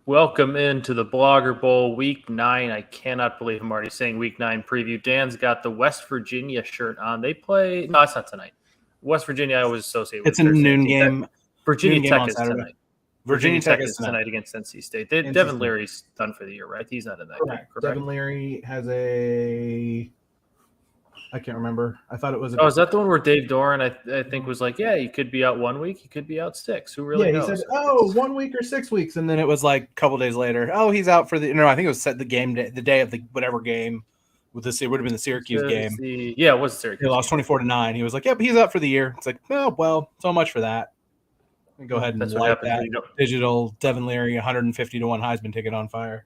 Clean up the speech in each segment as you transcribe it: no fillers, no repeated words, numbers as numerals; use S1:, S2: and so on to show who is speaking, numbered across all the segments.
S1: Welcome into the Blogger Bowl Week 9. I cannot believe I'm already saying Week 9 preview. Dan's got the West Virginia shirt on. They play – no, it's not tonight. West Virginia I always associate with
S2: It's a noon game.
S1: Virginia
S2: noon
S1: Tech
S2: game on
S1: is
S2: Saturday.
S1: tonight. Virginia Tech is tonight against NC State. Devin Leary's done for the year, right? He's not in that game, correct?
S2: Devin Leary has a – I can't remember. I thought it was –
S1: is that the one where Dave Doran, I think, was like, yeah, you could be out 1 week. You could be out 6. Who really knows?
S2: He said, 1 week or 6 weeks. And then it was like a couple days later, he's out for the – no, I think it was set the game day, the day of the whatever game. It would have been the Syracuse game.
S1: It was Syracuse.
S2: They lost 24-9. He was like, yep, he's out for the year. It's like, oh, well, so much for that. Go ahead and light that digital Devin Leary 150-1 Heisman ticket on fire.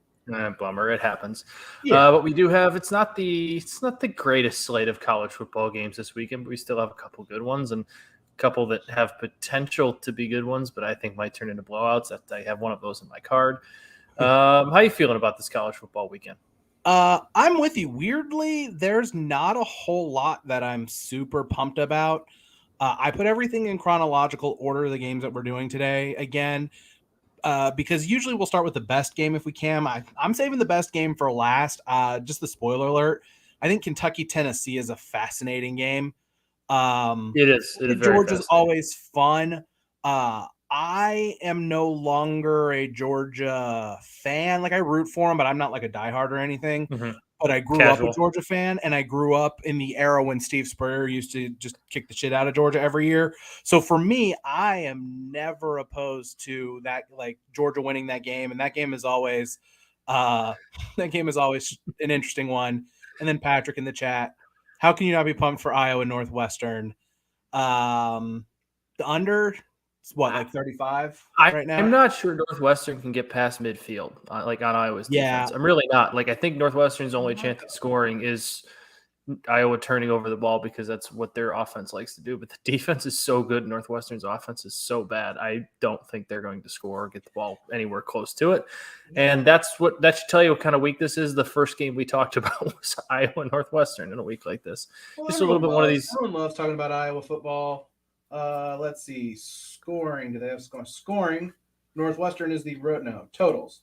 S1: Bummer, it happens. Yeah. But we do have it's not the greatest slate of college football games this weekend, but we still have a couple good ones and a couple that have potential to be good ones, but I think might turn into blowouts. I have one of those in my card. How are you feeling about this college football weekend?
S2: I'm with you. Weirdly, there's not a whole lot that I'm super pumped about. I put everything in chronological order, the games that we're doing today. Again, because usually we'll start with the best game if we can. I'm saving the best game for last. Just the spoiler alert. I think Kentucky-Tennessee is a fascinating game.
S1: It is.
S2: Georgia's always fun. I am no longer a Georgia fan. Like, I root for them, but I'm not like a diehard or anything. Mm-hmm. But I grew up a Georgia fan, and I grew up in the era when Steve Spurrier used to just kick the shit out of Georgia every year. So for me, I am never opposed to that, like Georgia winning that game, and that game is always an interesting one. And then Patrick in the chat, how can you not be pumped for Iowa Northwestern? The under. It's like 35 right now?
S1: I'm not sure Northwestern can get past midfield, on Iowa's defense. I'm really not. I think Northwestern's only chance at scoring is Iowa turning over the ball because that's what their offense likes to do. But the defense is so good. Northwestern's offense is so bad. I don't think they're going to score or get the ball anywhere close to it. And that should tell you what kind of week this is. The first game we talked about was Iowa Northwestern in a week like this. Just a little bit one of these.
S2: Everyone loves talking about Iowa football. Let's see. Scoring. Do they have scoring? Northwestern is the road. No, totals.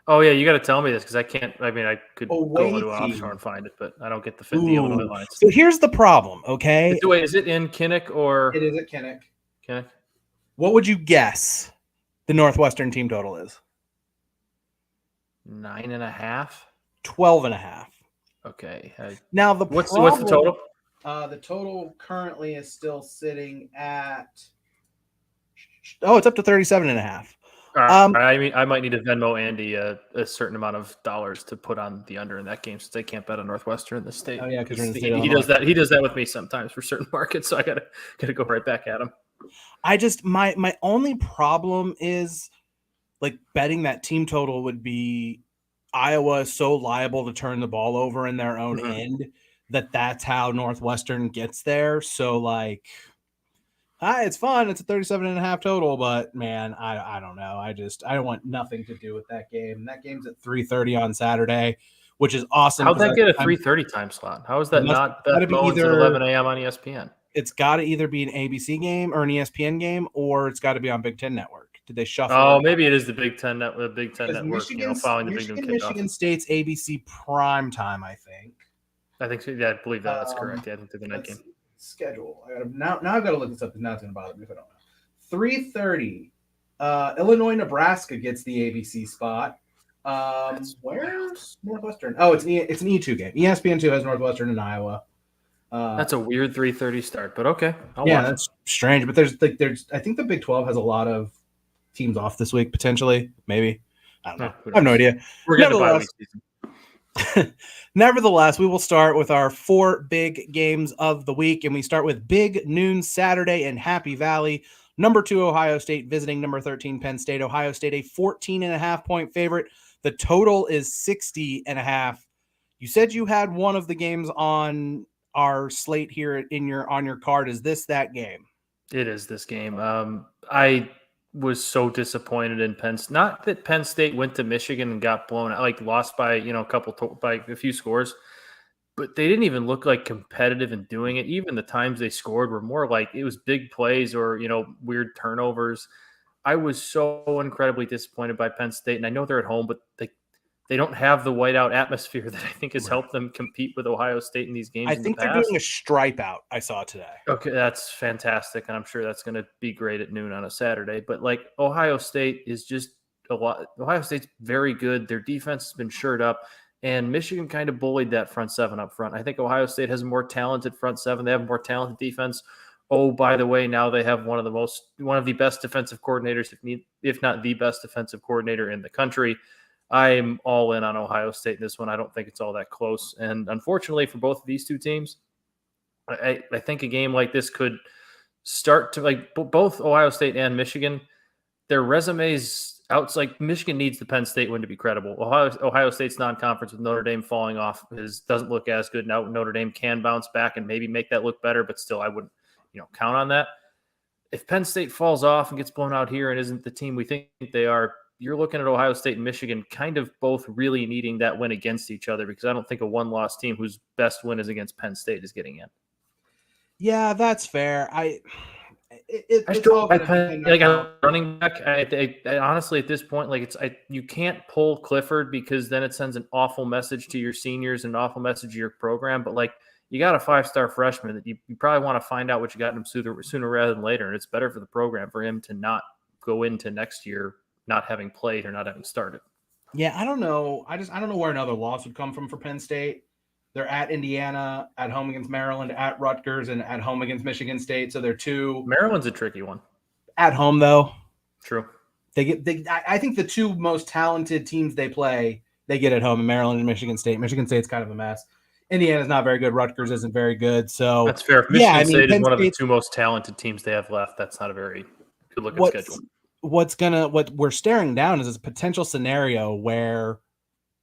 S1: Oh, yeah. You got to tell me this because I can't. I mean, I could go into an offshore and find it, but I don't get the Illinois lines.
S2: So here's the problem, okay?
S1: Wait, is it in Kinnick or?
S2: It is at Kinnick.
S1: Kinnick.
S2: What would you guess the Northwestern team total is?
S1: 9.5?
S2: 12.5.
S1: Okay.
S2: Now,
S1: what's the total?
S2: The total currently is still sitting at it's up to 37.5.
S1: I mean, I might need to Venmo Andy a certain amount of dollars to put on the under in that game since they can't bet on Northwestern in the state.
S2: Oh yeah, because
S1: he does that. He does that with me sometimes for certain markets, so I gotta go right back at him.
S2: I just my only problem is like betting that team total would be Iowa is so liable to turn the ball over in their own end that's how Northwestern gets there. So like. It's fun. It's a 37.5 total, but man, I don't know. I don't want nothing to do with that game. That game's at 3:30 on Saturday, which is awesome.
S1: How'd that get a 3:30 time slot? How is that not Beth Mowins at 11 a.m. on ESPN?
S2: It's got to either be an ABC game or an ESPN game, or it's got to be on Big Ten Network. Did they shuffle?
S1: Oh, maybe it is the Big Ten Network. Following the Big Ten kickoff.
S2: Michigan State's ABC prime time, I think.
S1: I think so. Yeah, I believe that's correct. Yeah, I think they're the night game.
S2: Schedule. Now I've got to look this up because now it's going to bother me if I don't know. 3:30. Illinois Nebraska gets the ABC spot. Where's Northwestern? Oh, it's an E2 game. ESPN2 has Northwestern and Iowa.
S1: That's a weird 3:30 start, but okay.
S2: That's strange. But there's I think the Big 12 has a lot of teams off this week potentially. Maybe I don't know. I have no idea.
S1: We're getting a bye week season.
S2: Nevertheless, we will start with our 4 big games of the week, and we start with Big Noon Saturday in Happy Valley. Number 2, Ohio State visiting number 13, Penn State. Ohio State, a 14.5-point favorite. The total is 60.5. You said you had one of the games on our slate here on your card. Is this that game?
S1: It is this game. I was so disappointed in Penn. Not that Penn State went to Michigan and got blown out, lost by by a few scores, but they didn't even look like competitive in doing it. Even the times they scored were more like it was big plays or weird turnovers. I was so incredibly disappointed by Penn State, and I know they're at home, but they don't have the whiteout atmosphere that I think has helped them compete with Ohio State in these games.
S2: I think they're doing a stripe out. I saw today.
S1: Okay, that's fantastic, and I'm sure that's going to be great at noon on a Saturday. But like Ohio State is just a lot. Ohio State's very good. Their defense has been shored up, and Michigan kind of bullied that front seven up front. I think Ohio State has a more talented front seven. They have a more talented defense. Oh, by the way, now they have one of the best defensive coordinators, if not the best defensive coordinator in the country. I'm all in on Ohio State in this one. I don't think it's all that close. And unfortunately for both of these two teams, I think a game like this could start to, like, both Ohio State and Michigan, their resumes out. Like, Michigan needs the Penn State win to be credible. Ohio State's non-conference with Notre Dame falling off doesn't look as good. Now Notre Dame can bounce back and maybe make that look better, but still I wouldn't count on that. If Penn State falls off and gets blown out here and isn't the team we think they are, you're looking at Ohio State and Michigan kind of both really needing that win against each other, because I don't think a one-loss team whose best win is against Penn State is getting in.
S2: Yeah, that's fair. I
S1: running back. I honestly, at this point, you can't pull Clifford, because then it sends an awful message to your seniors and an awful message to your program. But you got a 5-star freshman that you probably want to find out what you got in him sooner rather than later. And it's better for the program for him to not go into next year not having played or not having started.
S2: Yeah, I don't know. I don't know where another loss would come from for Penn State. They're at Indiana, at home against Maryland, at Rutgers, and at home against Michigan State. So they're two.
S1: Maryland's a tricky one.
S2: At home, though.
S1: True.
S2: I think the two most talented teams they play, they get at home in Maryland and Michigan State. Michigan State's kind of a mess. Indiana's not very good. Rutgers isn't very good. So
S1: that's fair. Michigan State is one of the two most talented teams they have left. That's not a very good looking schedule.
S2: What we're staring down is a potential scenario where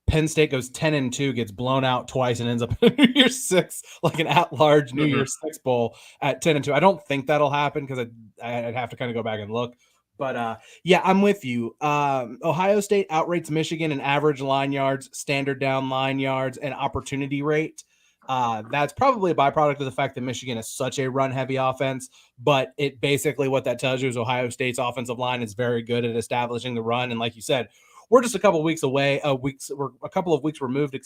S2: Penn State goes 10-2, gets blown out twice, and ends up in New Year's Six, like an at-large New Year's Six bowl at 10-2. I don't think that'll happen, because I'd have to kind of go back and look. But yeah, I'm with you. Ohio State outrates Michigan in average line yards, standard down line yards, and opportunity rate. That's probably a byproduct of the fact that Michigan is such a run-heavy offense, but it basically, what that tells you is Ohio State's offensive line is very good at establishing the run. And like you said, we're just a couple of weeks away. We're a couple of weeks removed,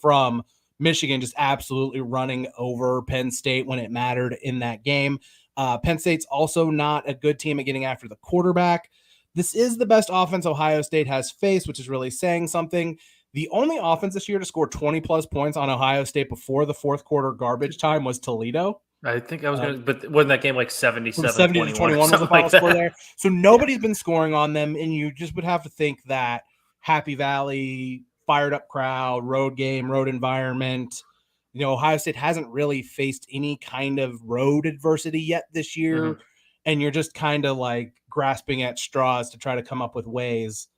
S2: from Michigan just absolutely running over Penn State when it mattered in that game. Penn State's also not a good team at getting after the quarterback. This is the best offense Ohio State has faced, which is really saying something. The only offense this year to score 20-plus points on Ohio State before the fourth quarter garbage time was Toledo.
S1: I think I was going to, but wasn't that game like 77
S2: to 21 was the final score there? So nobody's been scoring on them, and you just would have to think that Happy Valley, fired up crowd, road game, road environment. Ohio State hasn't really faced any kind of road adversity yet this year, and you're just kind of like grasping at straws to try to come up with ways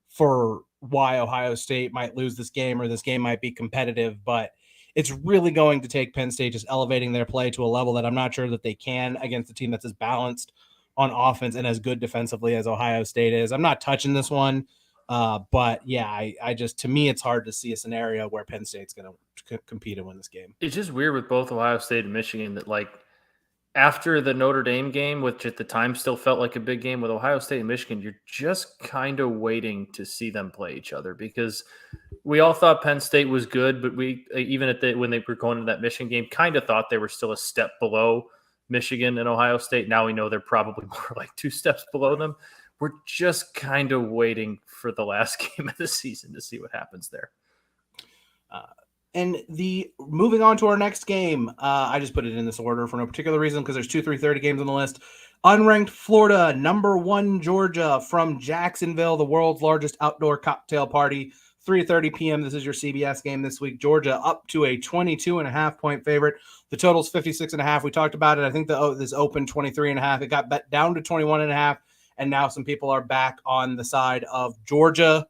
S2: for why Ohio State might lose this game, or this game might be competitive. But it's really going to take Penn State just elevating their play to a level that I'm not sure that they can against a team that's as balanced on offense and as good defensively as Ohio State is. I'm not touching this one. But yeah, I just, to me, it's hard to see a scenario where Penn State's going to compete and win this game.
S1: It's just weird with both Ohio State and Michigan that, like, after the Notre Dame game, which at the time still felt like a big game, with Ohio State and Michigan, you're just kind of waiting to see them play each other, because we all thought Penn State was good, but we, even when they were going to that Michigan game, kind of thought they were still a step below Michigan and Ohio State. Now we know they're probably more like 2 steps below them. We're just kind of waiting for the last game of the season to see what happens there.
S2: And moving on to our next game, I just put it in this order for no particular reason, because there's 2 3:30 games on the list. Unranked Florida, number 1 Georgia from Jacksonville, the world's largest outdoor cocktail party, 3:30 p.m. This is your CBS game this week. Georgia up to a 22.5-point favorite. The total's 56.5. We talked about it. I think this opened 23.5. It got bet down to 21.5. And now some people are back on the side of Georgia.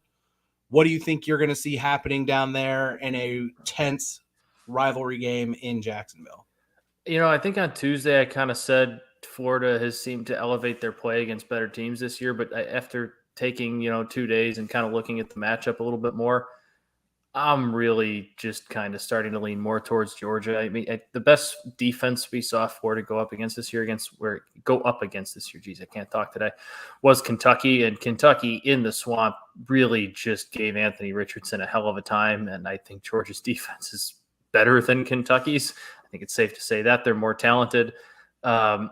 S2: What do you think you're going to see happening down there in a tense rivalry game in Jacksonville?
S1: I think on Tuesday I kind of said Florida has seemed to elevate their play against better teams this year. But after taking, 2 days and kind of looking at the matchup a little bit more, I'm really just kind of starting to lean more towards Georgia. I mean, the best defense we saw Florida go up against this year, Geez, I can't talk today, was Kentucky. And Kentucky in the swamp really just gave Anthony Richardson a hell of a time. And I think Georgia's defense is better than Kentucky's. I think it's safe to say that they're more talented. I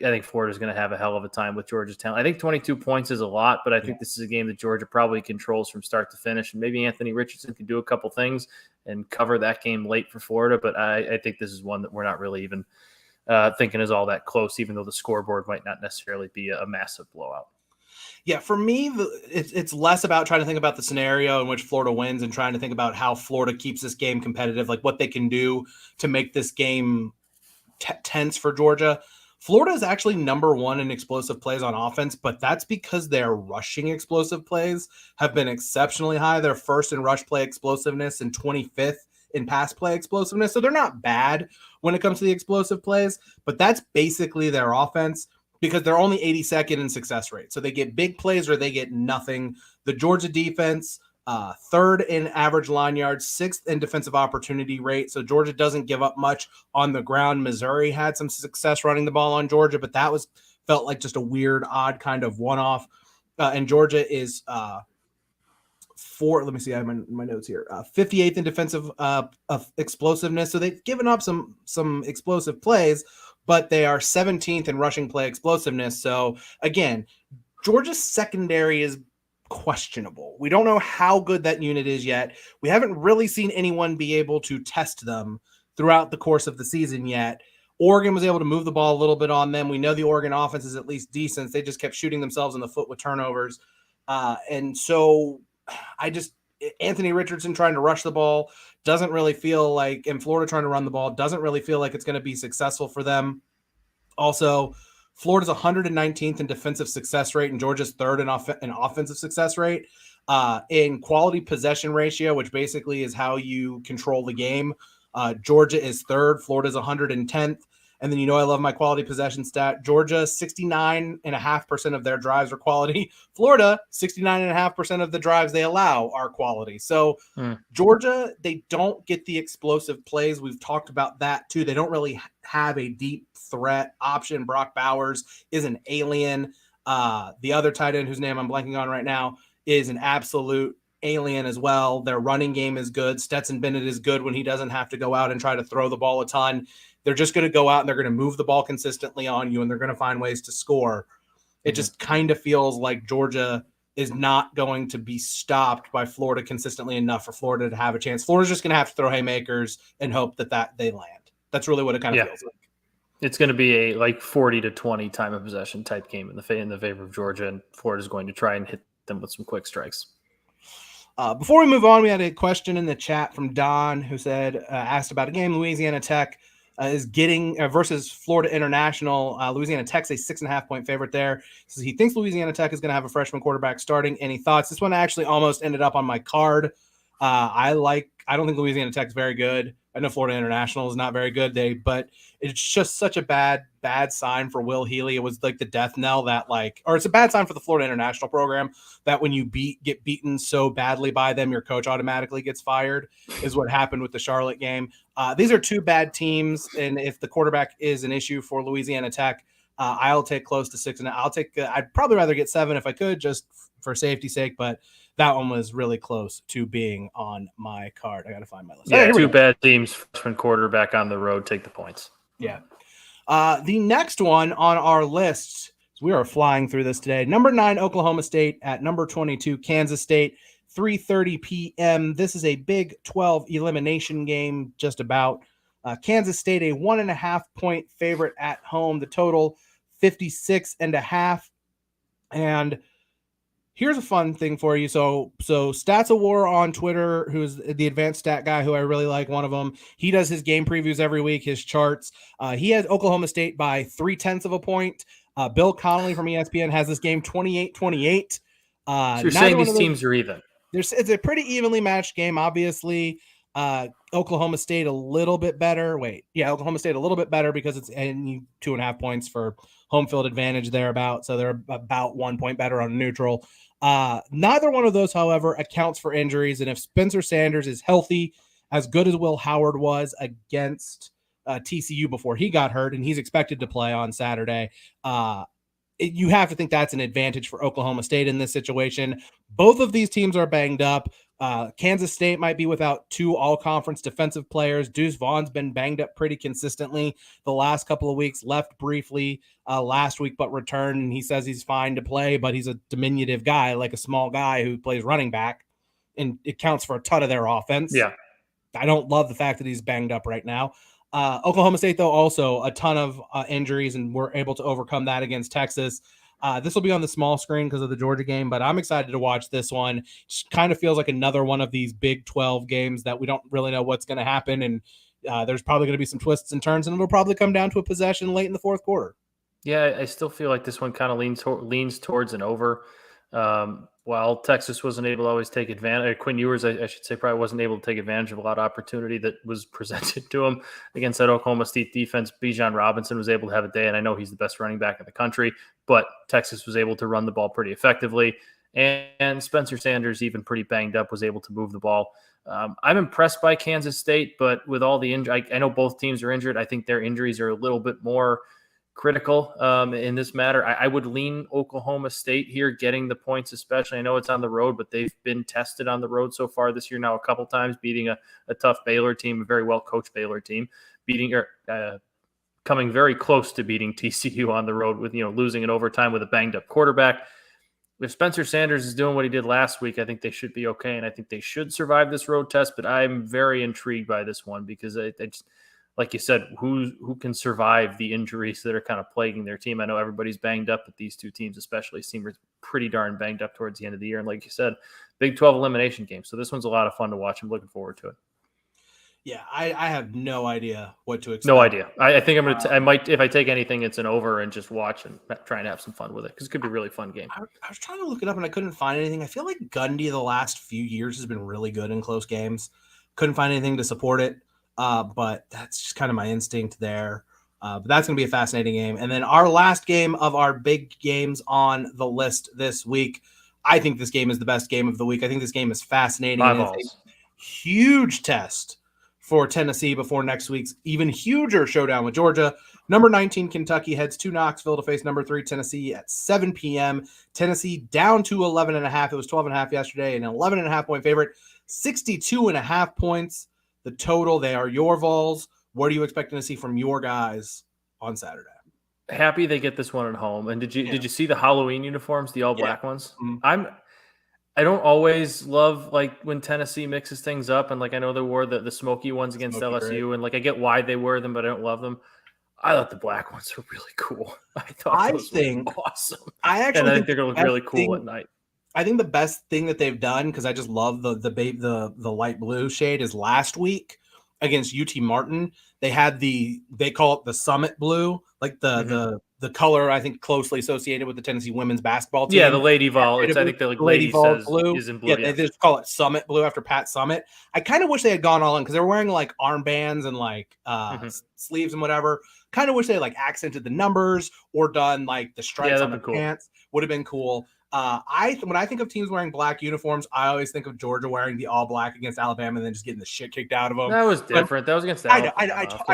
S1: think Florida's going to have a hell of a time with Georgia's talent. I think 22 points is a lot, but I think this is a game that Georgia probably controls from start to finish. And maybe Anthony Richardson can do a couple things and cover that game late for Florida. But I think this is one that we're not really even thinking is all that close, even though the scoreboard might not necessarily be a massive blowout.
S2: Yeah, for me, it's less about trying to think about the scenario in which Florida wins and trying to think about how Florida keeps this game competitive, like what they can do to make this game tense for Georgia. Florida is actually number one in explosive plays on offense, but that's because their rushing explosive plays have been exceptionally high. They're first in rush play explosiveness and 25th in pass play explosiveness. So they're not bad when it comes to the explosive plays, but that's basically their offense because they're only 82nd in success rate. So they get big plays or they get nothing. The Georgia defense, third in average line yards, sixth in defensive opportunity rate. So Georgia doesn't give up much on the ground. Missouri had some success running the ball on Georgia, but that felt like just a weird, odd kind of one-off. And Georgia is let me see, I have my notes here. 58th in defensive explosiveness. So they've given up some explosive plays, but they are 17th in rushing play explosiveness. So again, Georgia's secondary is questionable. We don't know how good that unit is yet. We haven't really seen anyone be able to test them throughout the course of the season yet. Oregon was able to move the ball a little bit on them. We know the Oregon offense is at least decent. They just kept shooting themselves in the foot with turnovers. And so Anthony Richardson trying to rush the ball doesn't really feel like, and Florida trying to run the ball doesn't really feel like it's going to be successful for them. Also, Florida's 119th in defensive success rate, and Georgia's third in offensive success rate. In quality possession ratio, which basically is how you control the game, Georgia is third. Florida's 110th. And then, I love my quality possession stat. Georgia, 69.5% of their drives are quality. Florida, 69.5% of the drives they allow are quality. So Georgia, they don't get the explosive plays. We've talked about that too. They don't really have a deep threat option. Brock Bowers is an alien. The other tight end whose name I'm blanking on right now is an absolute alien as well. Their running game is good. Stetson Bennett is good when he doesn't have to go out and try to throw the ball a ton. They're just going to go out and they're going to move the ball consistently on you, and they're going to find ways to score. It just kind of feels like Georgia is not going to be stopped by Florida consistently enough for Florida to have a chance. Florida's just going to have to throw haymakers and hope that they land. That's really what it kind of feels like.
S1: It's going to be a 40-20 time of possession type game in the favor of Georgia, and Florida's going to try and hit them with some quick strikes.
S2: Before we move on, we had a question in the chat from Don who asked about a game Louisiana Tech is getting versus Florida International. Louisiana Tech's a 6.5-point favorite there. Says he thinks Louisiana Tech is going to have a freshman quarterback starting. Any thoughts? This one actually almost ended up on my card. I don't think Louisiana Tech is very good. I know Florida International is not very good, but it's just such a bad sign for Will Healy. It was like the death knell or it's a bad sign for the Florida International program that when you get beaten so badly by them, your coach automatically gets fired, is what happened with the Charlotte game. These are two bad teams, and if the quarterback is an issue for Louisiana Tech, I'll take close to 6. And I'd probably rather get 7 if I could, just for safety's sake, but that one was really close to being on my card. I got to find my list.
S1: Yeah, two bad teams, freshman quarterback on the road, take the points.
S2: Yeah. The next one on our list, we are flying through this today. Number 9, Oklahoma State at number 22, Kansas State, 3:30 p.m. This is a Big 12 elimination game, just about. Kansas State, a 1.5-point favorite at home. The total, 56.5. And here's a fun thing for you. So Stats of War on Twitter, who's the advanced stat guy who I really like, one of them. He does his game previews every week, his charts. He has Oklahoma State by 0.3 of a point. Bill Connolly from ESPN has this game 28-28.
S1: So you're saying these teams are even?
S2: It's a pretty evenly matched game, obviously. Oklahoma State a little bit better. Oklahoma State a little bit better because it's 2.5 points for home field advantage thereabout. So they're about 1 point better on neutral. Neither one of those, however, accounts for injuries. And if Spencer Sanders is healthy, as good as Will Howard was against TCU before he got hurt, and he's expected to play on Saturday, you have to think that's an advantage for Oklahoma State in this situation. Both of these teams are banged up. Kansas State might be without 2 all-conference defensive players. Deuce Vaughn's been banged up pretty consistently the last couple of weeks, left briefly last week, but returned, and he says he's fine to play, but he's a diminutive guy, like a small guy who plays running back, and it counts for a ton of their offense.
S1: Yeah.
S2: I don't love the fact that he's banged up right now. Oklahoma State, though, also a ton of injuries, and we're able to overcome that against Texas. This will be on the small screen because of the Georgia game, but I'm excited to watch this one. Just kind of feels like another one of these Big 12 games that we don't really know what's going to happen, and there's probably going to be some twists and turns, and it'll probably come down to a possession late in the fourth quarter.
S1: Yeah, I still feel like this one kind of leans towards an over. While Texas wasn't able to always take advantage, Quinn Ewers, I should say, probably wasn't able to take advantage of a lot of opportunity that was presented to him against that Oklahoma State defense. Bijan Robinson was able to have a day, and I know he's the best running back in the country, but Texas was able to run the ball pretty effectively. And Spencer Sanders, even pretty banged up, was able to move the ball. I'm impressed by Kansas State, but with all the injury, I know both teams are injured. I think their injuries are a little bit more critical in this matter. I would lean Oklahoma State here, getting the points, especially. I know it's on the road, but they've been tested on the road so far this year now a couple times, beating a tough Baylor team, a very well-coached Baylor team, coming very close to beating TCU on the road with, losing in overtime with a banged-up quarterback. If Spencer Sanders is doing what he did last week, I think they should be okay, and I think they should survive this road test, but I'm very intrigued by this one because I just, like you said, who can survive the injuries that are kind of plaguing their team? I know everybody's banged up, but these two teams especially seem pretty darn banged up towards the end of the year. And like you said, Big 12 elimination game. So this one's a lot of fun to watch. I'm looking forward to it.
S2: Yeah, I have no idea what to expect.
S1: No idea. I think I'm going to – I might – if I take anything, it's an over and just watch and try and have some fun with it because it could be a really fun game.
S2: I was trying to look it up and I couldn't find anything. I feel like Gundy the last few years has been really good in close games. Couldn't find anything to support it. But that's just kind of my instinct there. But that's going to be a fascinating game. And then our last game of our big games on the list this week, I think this game is the best game of the week. I think this game is fascinating. It's a huge test for Tennessee before next week's even huger showdown with Georgia. Number 19, Kentucky heads to Knoxville to face number 3, Tennessee at 7 p.m. Tennessee down to 11.5. It was 12.5 yesterday, an 11.5 point favorite, 62.5 points. The total, they are your Vols. What are you expecting to see from your guys on Saturday?
S1: Happy they get this one at home. And did you see the Halloween uniforms, the all black ones? Mm-hmm. I don't always love like when Tennessee mixes things up, and like I know they wore the smoky ones against LSU, and like I get why they wear them, but I don't love them. I thought the black ones were really cool. I think awesome.
S2: I think
S1: they're going to look really cool at night.
S2: I think the best thing that they've done, because I just love the light blue shade, is last week against UT Martin. They had they call it the Summit Blue, like the color I think closely associated with the Tennessee women's basketball team.
S1: Yeah, the Lady Vol. I think the Lady Vol blue is in blue.
S2: Yeah, they just call it Summit Blue after Pat Summitt. I kind of wish they had gone all in because they were wearing like armbands and like sleeves and whatever. Kind of wish they had like accented the numbers or done like the stripes on the pants. Would have been cool. When I think of teams wearing black uniforms, I always think of Georgia wearing the all black against Alabama and then just getting the shit kicked out of them.
S1: That was different. That was against Alabama.
S2: I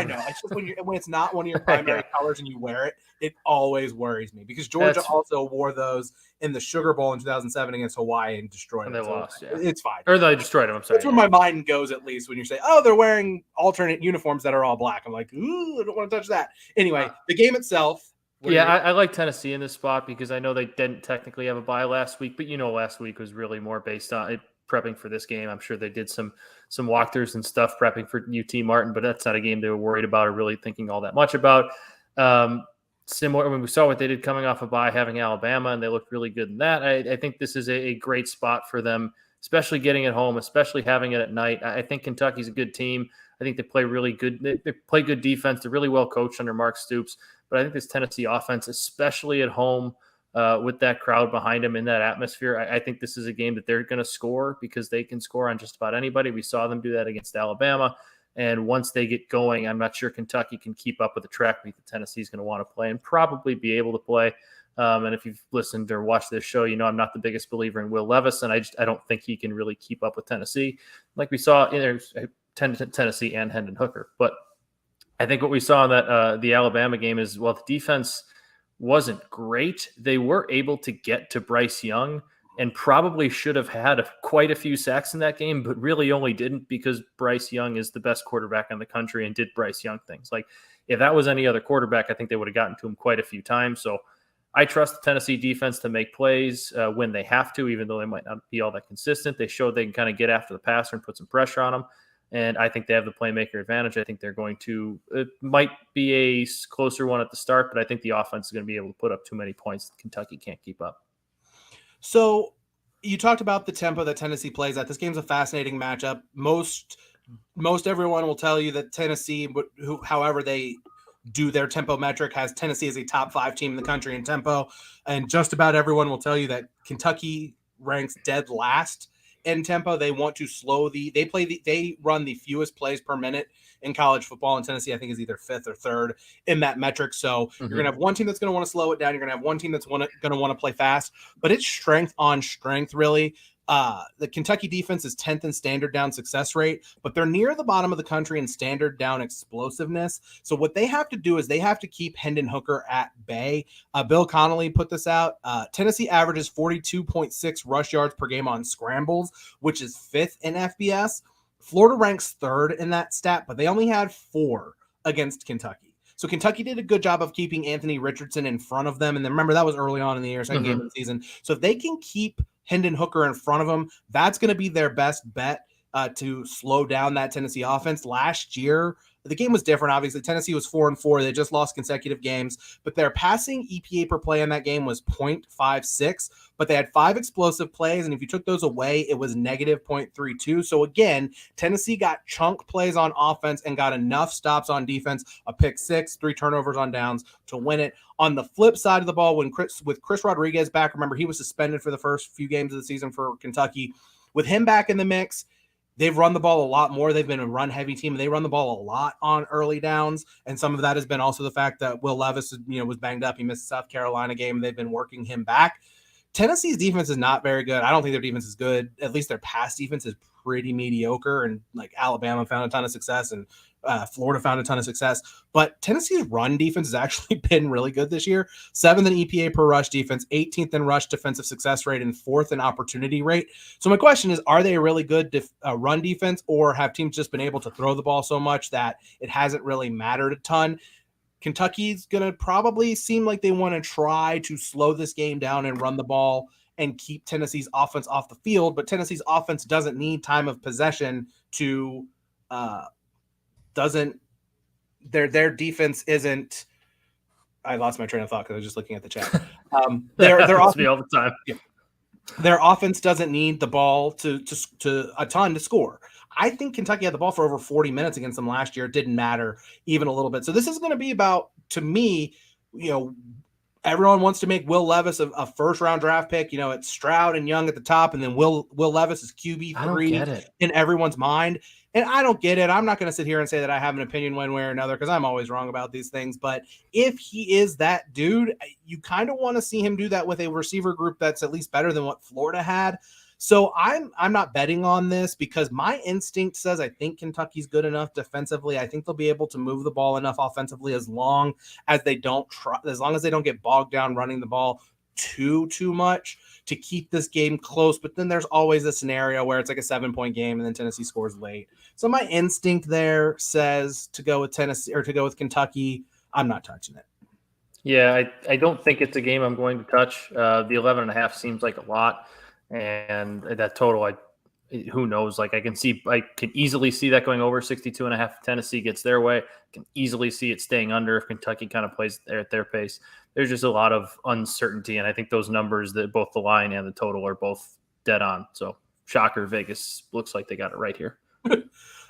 S2: know. It's just when it's not one of your primary colors and you wear it, it always worries me because Georgia also wore those in the Sugar Bowl in 2007 against Hawaii and destroyed them.
S1: And they lost. Yeah.
S2: It's fine.
S1: Or they destroyed them. I'm sorry.
S2: That's where my mind goes at least when you say, "Oh, they're wearing alternate uniforms that are all black." I'm like, "Ooh, I don't want to touch that." Anyway, the game itself.
S1: I like Tennessee in this spot because I know they didn't technically have a bye last week, but last week was really more based on it, prepping for this game. I'm sure they did some walkthroughs and stuff prepping for UT Martin, but that's not a game they were worried about or really thinking all that much about. Similar when we saw what they did coming off a bye, having Alabama, and they looked really good in that. I think this is a great spot for them, especially getting it home, especially having it at night. I think Kentucky's a good team. I think they play really good. They play good defense. They're really well coached under Mark Stoops. But I think this Tennessee offense, especially at home with that crowd behind them in that atmosphere, I think this is a game that they're going to score because they can score on just about anybody. We saw them do that against Alabama. And once they get going, I'm not sure Kentucky can keep up with the track meet that Tennessee is going to want to play and probably be able to play. And if you've listened or watched this show, I'm not the biggest believer in Will Levis, and I don't think he can really keep up with Tennessee like we saw in Tennessee and Hendon Hooker. But I think what we saw in that the Alabama game is, while the defense wasn't great, they were able to get to Bryce Young and probably should have had quite a few sacks in that game, but really only didn't because Bryce Young is the best quarterback in the country and did Bryce Young things. Like, if that was any other quarterback, I think they would have gotten to him quite a few times. So I trust the Tennessee defense to make plays when they have to, even though they might not be all that consistent. They showed they can kind of get after the passer and put some pressure on them. And I think they have the playmaker advantage. I think they're going to – it might be a closer one at the start, but I think the offense is going to be able to put up too many points that Kentucky can't keep up.
S2: So you talked about the tempo that Tennessee plays at. This game's a fascinating matchup. Most everyone will tell you that Tennessee, however they do their tempo metric, has Tennessee as a top 5 team in the country in tempo. And just about everyone will tell you that Kentucky ranks dead last in tempo. They want to slow they run the fewest plays per minute in college football, and Tennessee I think is either 5th or 3rd in that metric. So you're going to have one team that's going to want to slow it down. You're going to have one team that's going to want to play fast, but it's strength on strength, really. The Kentucky defense is 10th in standard down success rate, but they're near the bottom of the country in standard down explosiveness. So what they have to do is they have to keep Hendon Hooker at bay. Bill Connolly put this out. Tennessee averages 42.6 rush yards per game on scrambles, which is 5th in FBS. Florida ranks 3rd in that stat, but they only had 4 against Kentucky. So Kentucky did a good job of keeping Anthony Richardson in front of them. And then remember, that was early on in the year, second game of the season. So if they can keep Hendon Hooker in front of them, that's going to be their best bet to slow down that Tennessee offense. Last year, the game was different. Obviously, Tennessee was 4-4. They just lost consecutive games, but their passing EPA per play in that game was 0.56, but they had 5 explosive plays. And if you took those away, it was negative 0.32. So again, Tennessee got chunk plays on offense and got enough stops on defense, a pick 6, 3 turnovers on downs to win it. On the flip side of the ball, with Chris Rodriguez back, remember he was suspended for the first few games of the season for Kentucky. With him back in the mix, they've run the ball a lot more. They've been a run-heavy team, and they run the ball a lot on early downs. And some of that has been also the fact that Will Levis, was banged up. He missed the South Carolina game. They've been working him back. Tennessee's defense is not very good. I don't think their defense is good. At least their pass defense is pretty mediocre. And like Alabama found a ton of success, and Florida found a ton of success. But Tennessee's run defense has actually been really good this year. 7th in EPA per rush defense, 18th in rush defensive success rate, and 4th in opportunity rate. So my question is, are they a really good run defense, or have teams just been able to throw the ball so much that it hasn't really mattered a ton? Kentucky's going to probably seem like they want to try to slow this game down and run the ball and keep Tennessee's offense off the field, but Tennessee's offense doesn't need time of possession to their defense isn't. I lost my train of thought because I was just looking at the chat. Their offense,
S1: me all the time.
S2: Their offense doesn't need the ball to a ton to score. I think Kentucky had the ball for over 40 minutes against them last year. It didn't matter even a little bit. So this is going to be about, to me, everyone wants to make Will Levis a first-round draft pick. It's Stroud and Young at the top, and then Will Levis is QB3 in everyone's mind. And I don't get it. I'm not going to sit here and say that I have an opinion one way or another because I'm always wrong about these things. But if he is that dude, you kind of want to see him do that with a receiver group that's at least better than what Florida had. So I'm not betting on this because my instinct says I think Kentucky's good enough defensively. I think they'll be able to move the ball enough offensively as long as they don't get bogged down running the ball too much to keep this game close. But then there's always a scenario where it's like a 7-point game and then Tennessee scores late. So my instinct there says to go with Tennessee or to go with Kentucky. I'm not touching it.
S1: Yeah, I don't think it's a game I'm going to touch. The 11.5 seems like a lot. And that total, who knows? Like I can easily see that going over 62.5. If Tennessee gets their way, I can easily see it staying under if Kentucky kind of plays there at their pace. There's just a lot of uncertainty, and I think those numbers that both the line and the total are both dead on. So shocker, Vegas looks like they got it right here.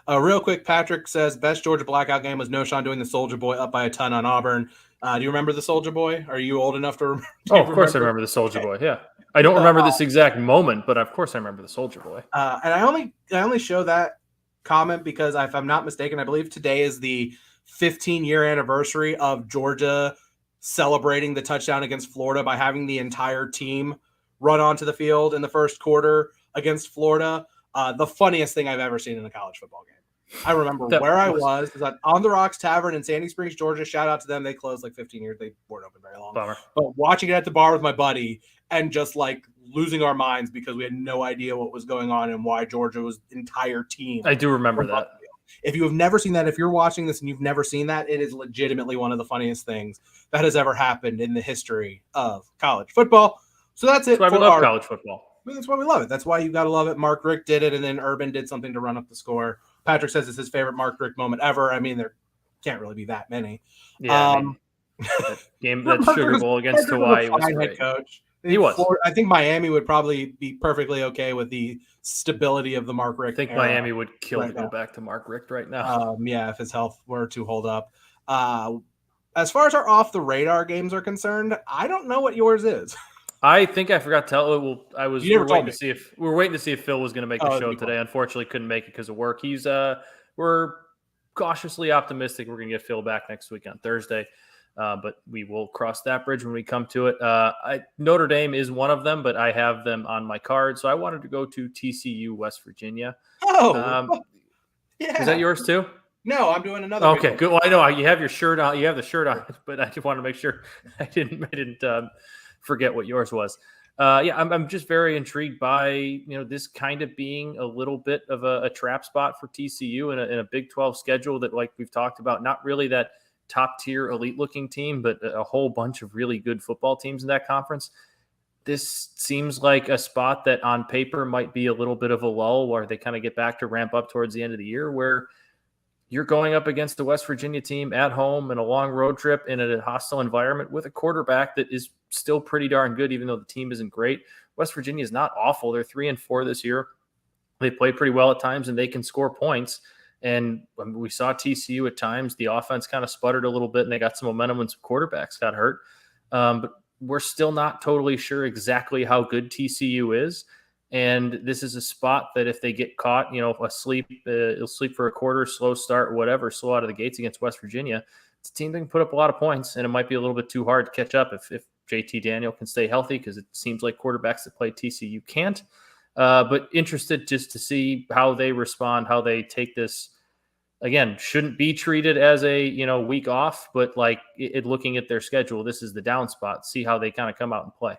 S2: Real quick, Patrick says best Georgia blackout game was Noshawn doing the Soldier Boy up by a ton on Auburn. Do you remember the Soldier Boy? Are you old enough to remember?
S1: Of course I remember the Soldier Boy. Yeah. I don't remember this exact moment, but of course I remember the Soldier Boy.
S2: And I only show that comment because if I'm not mistaken, I believe today is the 15-year anniversary of Georgia celebrating the touchdown against Florida by having the entire team run onto the field in the first quarter against Florida. The funniest thing I've ever seen in a college football game. I remember where I was at On the Rocks Tavern in Sandy Springs, Georgia. Shout out to them. They closed like 15 years. They weren't open very long.
S1: Bummer.
S2: But watching it at the bar with my buddy and just like losing our minds because we had no idea what was going on and why Georgia's entire team.
S1: I do remember that.
S2: If you have never seen that, if you're watching this and you've never seen that, it is legitimately one of the funniest things that has ever happened in the history of college football. So that's it.
S1: That's why we love college football.
S2: That's why we love it. That's why you got to love it. Mark Richt did it, and then Urban did something to run up the score. Patrick says it's his favorite Mark Richt moment ever. I mean, there can't really be that many.
S1: Yeah, that Sugar Bowl against Hawaii was great.
S2: Head coach.
S1: He was.
S2: I think Miami would probably be perfectly okay with the stability of the Mark Richt.
S1: I think Miami would kill to go back to Mark Richt right now.
S2: Yeah, if his health were to hold up. As far as our off the radar games are concerned, I don't know what yours is.
S1: I think I forgot to tell. We're waiting to see if Phil was going to make the show today. Unfortunately, couldn't make it because of work. We're cautiously optimistic we're going to get Phil back next week on Thursday, but we will cross that bridge when we come to it. Notre Dame is one of them, but I have them on my card, so I wanted to go to TCU West Virginia.
S2: Yeah.
S1: Is that yours too?
S2: No, I'm doing another.
S1: Okay, good. Well, I know you have your shirt on. You have the shirt on, but I just want to make sure I didn't forget what yours was. I'm just very intrigued by this kind of being a little bit of a trap spot for TCU in a Big 12 schedule that, like we've talked about, not really that top tier elite looking team, but a whole bunch of really good football teams in that conference. This seems like a spot that on paper might be a little bit of a lull where they kind of get back to ramp up towards the end of the year, where you're going up against the West Virginia team at home in a long road trip in a hostile environment with a quarterback that is still pretty darn good, even though the team isn't great. West Virginia is not awful. They're 3-4 this year. They play pretty well at times, and they can score points. And we saw TCU at times. The offense kind of sputtered a little bit, and they got some momentum when some quarterbacks got hurt. But we're still not totally sure exactly how good TCU is. And this is a spot that if they get caught, asleep, he'll sleep for a quarter, slow start, whatever, slow out of the gates against West Virginia. It's a team that can put up a lot of points, and it might be a little bit too hard to catch up if JT Daniel can stay healthy, because it seems like quarterbacks that play TCU can't. But interested just to see how they respond, how they take this. Again, shouldn't be treated as a week off, but looking at their schedule, this is the down spot. See how they kind of come out and play.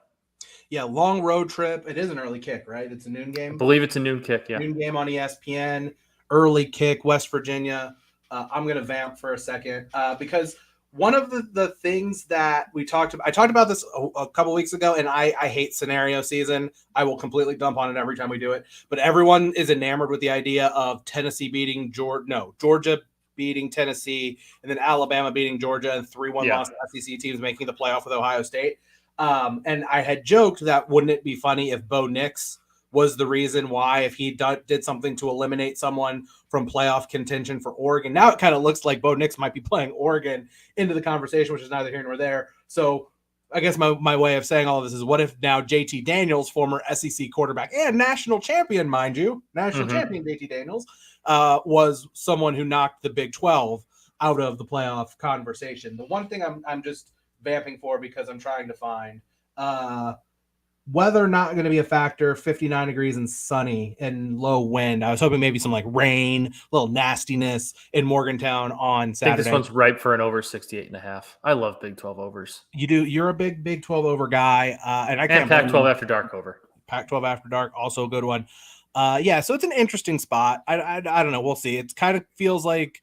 S2: Yeah, long road trip. It is an early kick, right? It's a noon game.
S1: I believe it's a noon kick, yeah.
S2: Noon game on ESPN. Early kick, West Virginia. I'm going to vamp for a second because one of the things that I talked about this a couple weeks ago, and I hate scenario season. I will completely dump on it every time we do it. But everyone is enamored with the idea of Tennessee beating Georgia beating Tennessee, and then Alabama beating Georgia, and 3-1 loss to SEC teams making the playoff with Ohio State. And I had joked that wouldn't it be funny if Bo Nix was the reason why, if he did something to eliminate someone from playoff contention for Oregon. Now it kind of looks like Bo Nix might be playing Oregon into the conversation, which is neither here nor there. So I guess my way of saying all of this is, what if now JT Daniels, former SEC quarterback and national champion, mind you, champion JT Daniels, was someone who knocked the Big 12 out of the playoff conversation. The one thing I'm just vamping for, because I'm trying to find weather not going to be a factor. 59 degrees and sunny and low wind. I was hoping maybe some rain, a little nastiness in Morgantown on Saturday.
S1: I think this one's ripe for an over 68.5. I love Big 12 overs.
S2: You do. You're a big 12 over guy, and I can't.
S1: Pac-12 after dark over.
S2: Pac-12 after dark, also a good one. So it's an interesting spot. I don't know. We'll see. It kind of feels like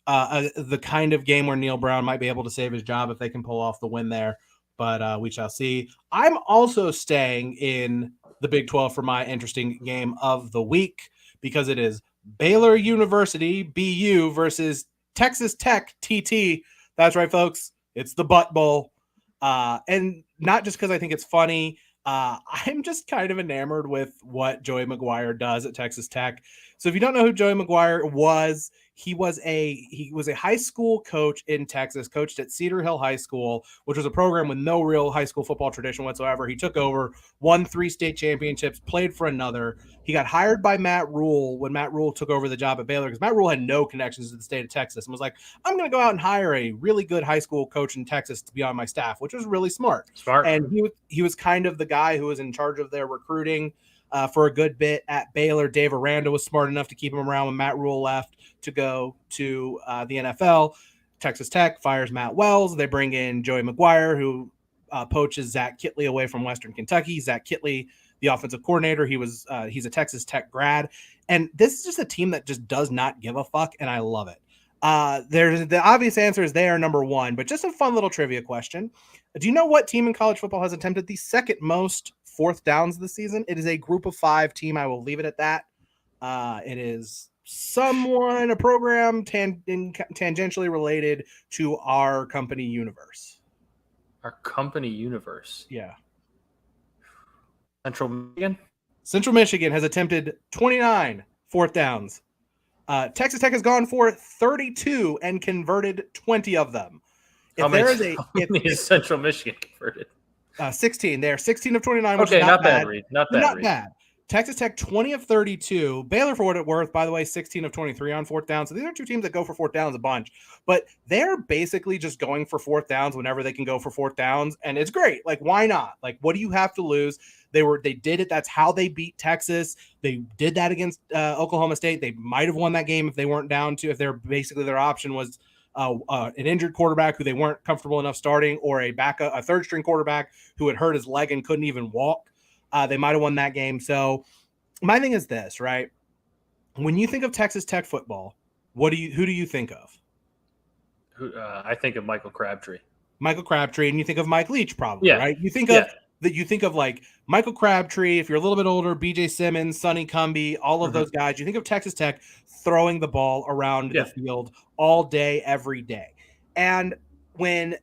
S2: the kind of game where Neil Brown might be able to save his job if they can pull off the win there. But we shall see. I'm also staying in the Big 12 for my interesting game of the week, because it is Baylor University, BU, versus Texas Tech, TT. That's right, folks. It's the Butt Bowl. And not just because I think it's funny. I'm just kind of enamored with what Joey McGuire does at Texas Tech. So if you don't know who Joey McGuire was, He was a high school coach in Texas, coached at Cedar Hill High School, which was a program with no real high school football tradition whatsoever. He took over, won 3 state championships, played for another. He got hired by Matt Rhule when Matt Rhule took over the job at Baylor, because Matt Rhule had no connections to the state of Texas and was like, I'm going to go out and hire a really good high school coach in Texas to be on my staff, which was really smart. And he was kind of the guy who was in charge of their recruiting for a good bit at Baylor. Dave Aranda was smart enough to keep him around when Matt Rhule left to go to the NFL. Texas Tech fires Matt Wells. They bring in Joey McGuire, who poaches Zach Kittley away from Western Kentucky. Zach Kittley, the offensive coordinator, he's a Texas Tech grad. And this is just a team that just does not give a fuck, and I love it. There's the obvious answer is they are number one, but just a fun little trivia question. Do you know what team in college football has attempted the second most fourth downs this season? It is a group of 5 team. I will leave it at that. It is a program tangentially related to our company universe.
S1: Our company universe.
S2: Yeah.
S1: Central Michigan?
S2: Central Michigan has attempted 29 fourth downs. Texas Tech has gone for 32 and converted 20 of them.
S1: How many is Central Michigan converted?
S2: 16. They're 16 of 29, which
S1: is
S2: not bad.
S1: Reed. Not bad.
S2: Texas Tech 20 of 32. Baylor, for what it's worth, by the way, 16 of 23 on fourth down. So these are 2 teams that go for fourth downs a bunch, but they're basically just going for fourth downs whenever they can go for fourth downs, and it's great. Like, why not? Like, what do you have to lose? They did it. That's how they beat Texas. They did that against Oklahoma State. They might have won that game if they weren't down to, if they're basically their option was an injured quarterback who they weren't comfortable enough starting, or a third string quarterback who had hurt his leg and couldn't even walk. They might have won that game. So my thing is this, right? When you think of Texas Tech football, who do you think of?
S1: I think of Michael Crabtree.
S2: And you think of Mike Leach, probably, right? You think of like Michael Crabtree. If you're a little bit older, BJ Simmons, Sonny Cumbie, all of those guys. You think of Texas Tech throwing the ball around the field all day, every day. And when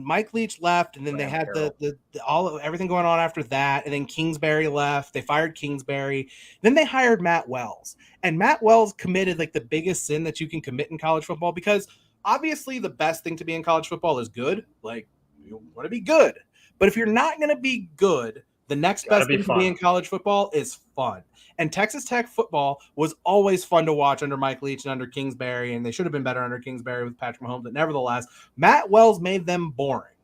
S2: Mike Leach left, and then they had everything going on after that, and then Kingsbury left, they fired Kingsbury. Then they hired Matt Wells, and Matt Wells committed like the biggest sin that you can commit in college football, because obviously the best thing to be in college football is good. Like, you want to be good, but if you're not going to be good, the next best thing to be in college football is fun. And Texas Tech football was always fun to watch under Mike Leach and under Kingsbury, and they should have been better under Kingsbury with Patrick Mahomes. But nevertheless, Matt Wells made them boring.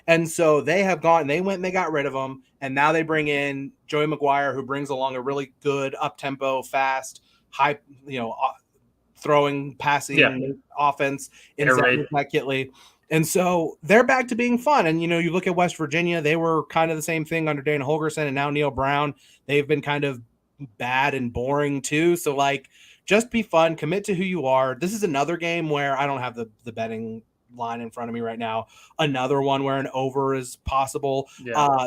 S2: And so they went and they got rid of him, and now they bring in Joey McGuire, who brings along a really good up-tempo, fast, high, throwing, passing offense inside of Matt Kittley. And so they're back to being fun. And, you look at West Virginia, they were kind of the same thing under Dana Holgorsen, and now Neil Brown. They've been kind of bad and boring too. So, like, just be fun, commit to who you are. This is another game where I don't have the betting line in front of me right now. Another one where an over is possible.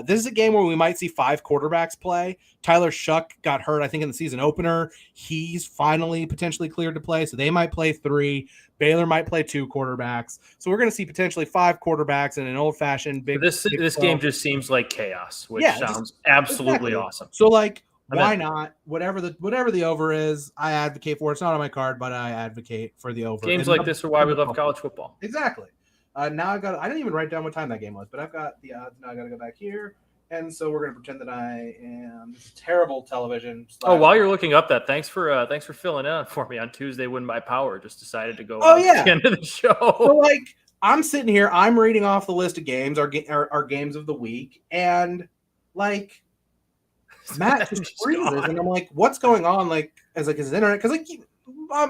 S2: This is a game where we might see 5 quarterbacks play. Tyler Shuck got hurt, I think, in the season opener. He's finally potentially cleared to play, so they might play 3. Baylor might play 2 quarterbacks. So we're going to see potentially 5 quarterbacks in an old-fashioned big.
S1: This game just seems like chaos, which sounds absolutely awesome.
S2: So, like, why not? Whatever the over is, I advocate for. It's not on my card, but I advocate for the over.
S1: Games like this are why we love college football.
S2: Exactly. Now I didn't even write down what time that game was, but I've got the odds. Now I got to go back here. And so we're going to pretend that I am this terrible television.
S1: While you're looking up that, thanks for filling in for me on Tuesday. Win by Power. Just decided to go at the end of the show.
S2: So, like, I'm sitting here, I'm reading off the list of games, our games of the week, and, like, Matt just freezes, and I'm like, what's going on? Like, as his internet, because, like,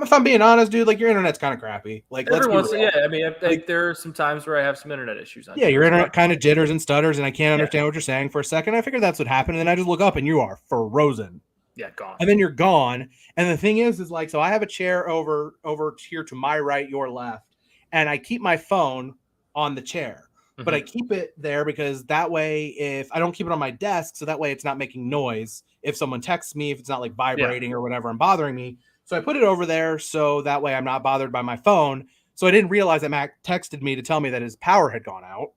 S2: if I'm being honest, dude, like, your internet's kind of crappy. Like,
S1: I mean, there are some times where I have some internet issues.
S2: Your internet kind of jitters and stutters, and I can't understand what you're saying for a second. I figured that's what happened, and then I just look up, and you are frozen.
S1: Yeah, gone.
S2: And then you're gone. And the thing is like, so I have a chair over here to my right, your left, and I keep my phone on the chair. But I keep it there because that way, if I don't keep it on my desk, so that way it's not making noise if someone texts me, if it's not like vibrating or whatever and bothering me. So I put it over there so that way I'm not bothered by my phone. So I didn't realize that Mac texted me to tell me that his power had gone out.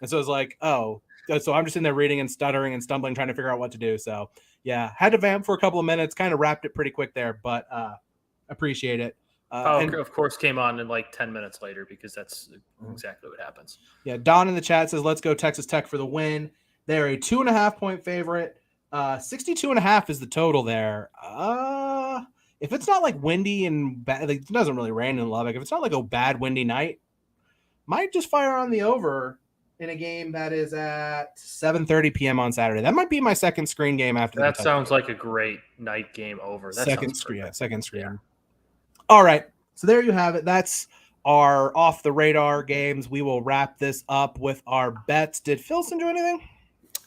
S2: And so I was like, oh, so I'm just in there reading and stuttering and stumbling, trying to figure out what to do. So yeah, had to vamp for a couple of minutes, kind of wrapped it pretty quick there, but appreciate it.
S1: And of course, came on in like 10 minutes later because that's exactly what happens.
S2: Yeah, Don in the chat says, let's go Texas Tech for the win. They're a 2.5-point favorite. 62.5 is the total there. If it's not like windy and bad, like, it doesn't really rain in Lubbock. If it's not like a bad windy night, might just fire on the over in a game that is at 7:30 p.m. on Saturday. That might be my second screen game after
S1: that. Sounds like a great night game over. That
S2: second screen. Yeah. All right. So there you have it. That's our off the radar games. We will wrap this up with our bets. Did Phil send you anything?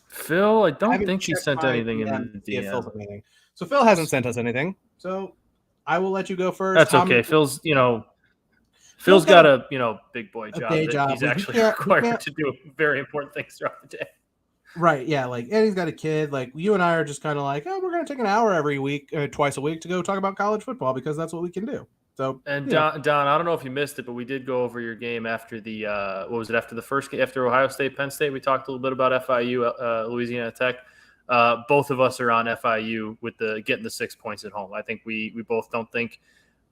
S1: Phil, I don't think he sent anything in the DM.
S2: So Phil hasn't sent us anything. So I will let you go first.
S1: That's okay. Phil's got a big boy job. He's actually required to do very important things throughout the day.
S2: Right, yeah, and he's got a kid. Like, you and I are just kind of like, we're going to take an hour every week, twice a week, to go talk about college football because that's what we can do. So,
S1: and Don, I don't know if you missed it, but we did go over your game after the after the first game, after Ohio State, Penn State. We talked a little bit about FIU, Louisiana Tech. Both of us are on FIU with getting the 6 points at home. I think we both don't think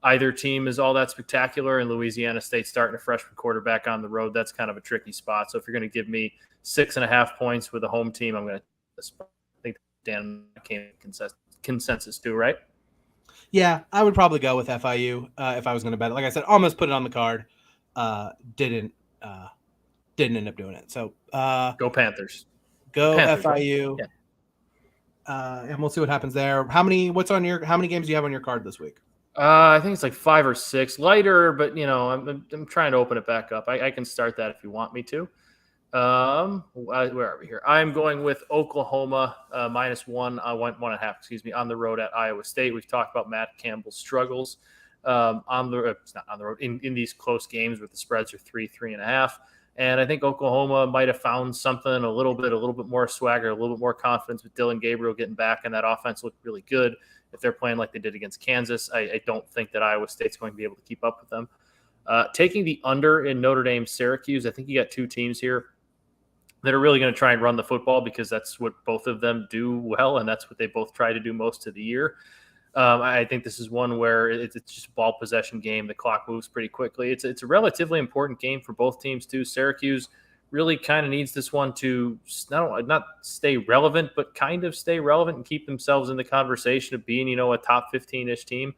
S1: either team is all that spectacular, and Louisiana State starting a freshman quarterback on the road, that's kind of a tricky spot. So if you're going to give me 6.5 points with a home team, I'm going to think Dan came consensus too, right?
S2: Yeah, I would probably go with FIU if I was going to bet it. Like I said, almost put it on the card. Didn't end up doing it. So
S1: go Panthers.
S2: Go Panthers, FIU. Right? Yeah. And we'll see what happens there. How many games do you have on your card this week?
S1: I think it's like 5 or 6, lighter, but I'm trying to open it back up. I can start that if you want me to. Where are we here? I'm going with Oklahoma -1, 1.5, on the road at Iowa State. We've talked about Matt Campbell's struggles it's not on the road in these close games where the spreads are 3.5. And I think Oklahoma might have found something, a little bit more swagger, a little bit more confidence with Dylan Gabriel getting back, and that offense looked really good. If they're playing like they did against Kansas, I don't think that Iowa State's going to be able to keep up with them. Taking the under in Notre Dame Syracuse, I think you got two teams here that are really going to try and run the football because that's what both of them do well, and that's what they both try to do most of the year. I think this is one where it's just a ball possession game. The clock moves pretty quickly. It's a relatively important game for both teams too. Syracuse really kind of needs this one to not stay relevant, but kind of stay relevant and keep themselves in the conversation of being, a top 15-ish team.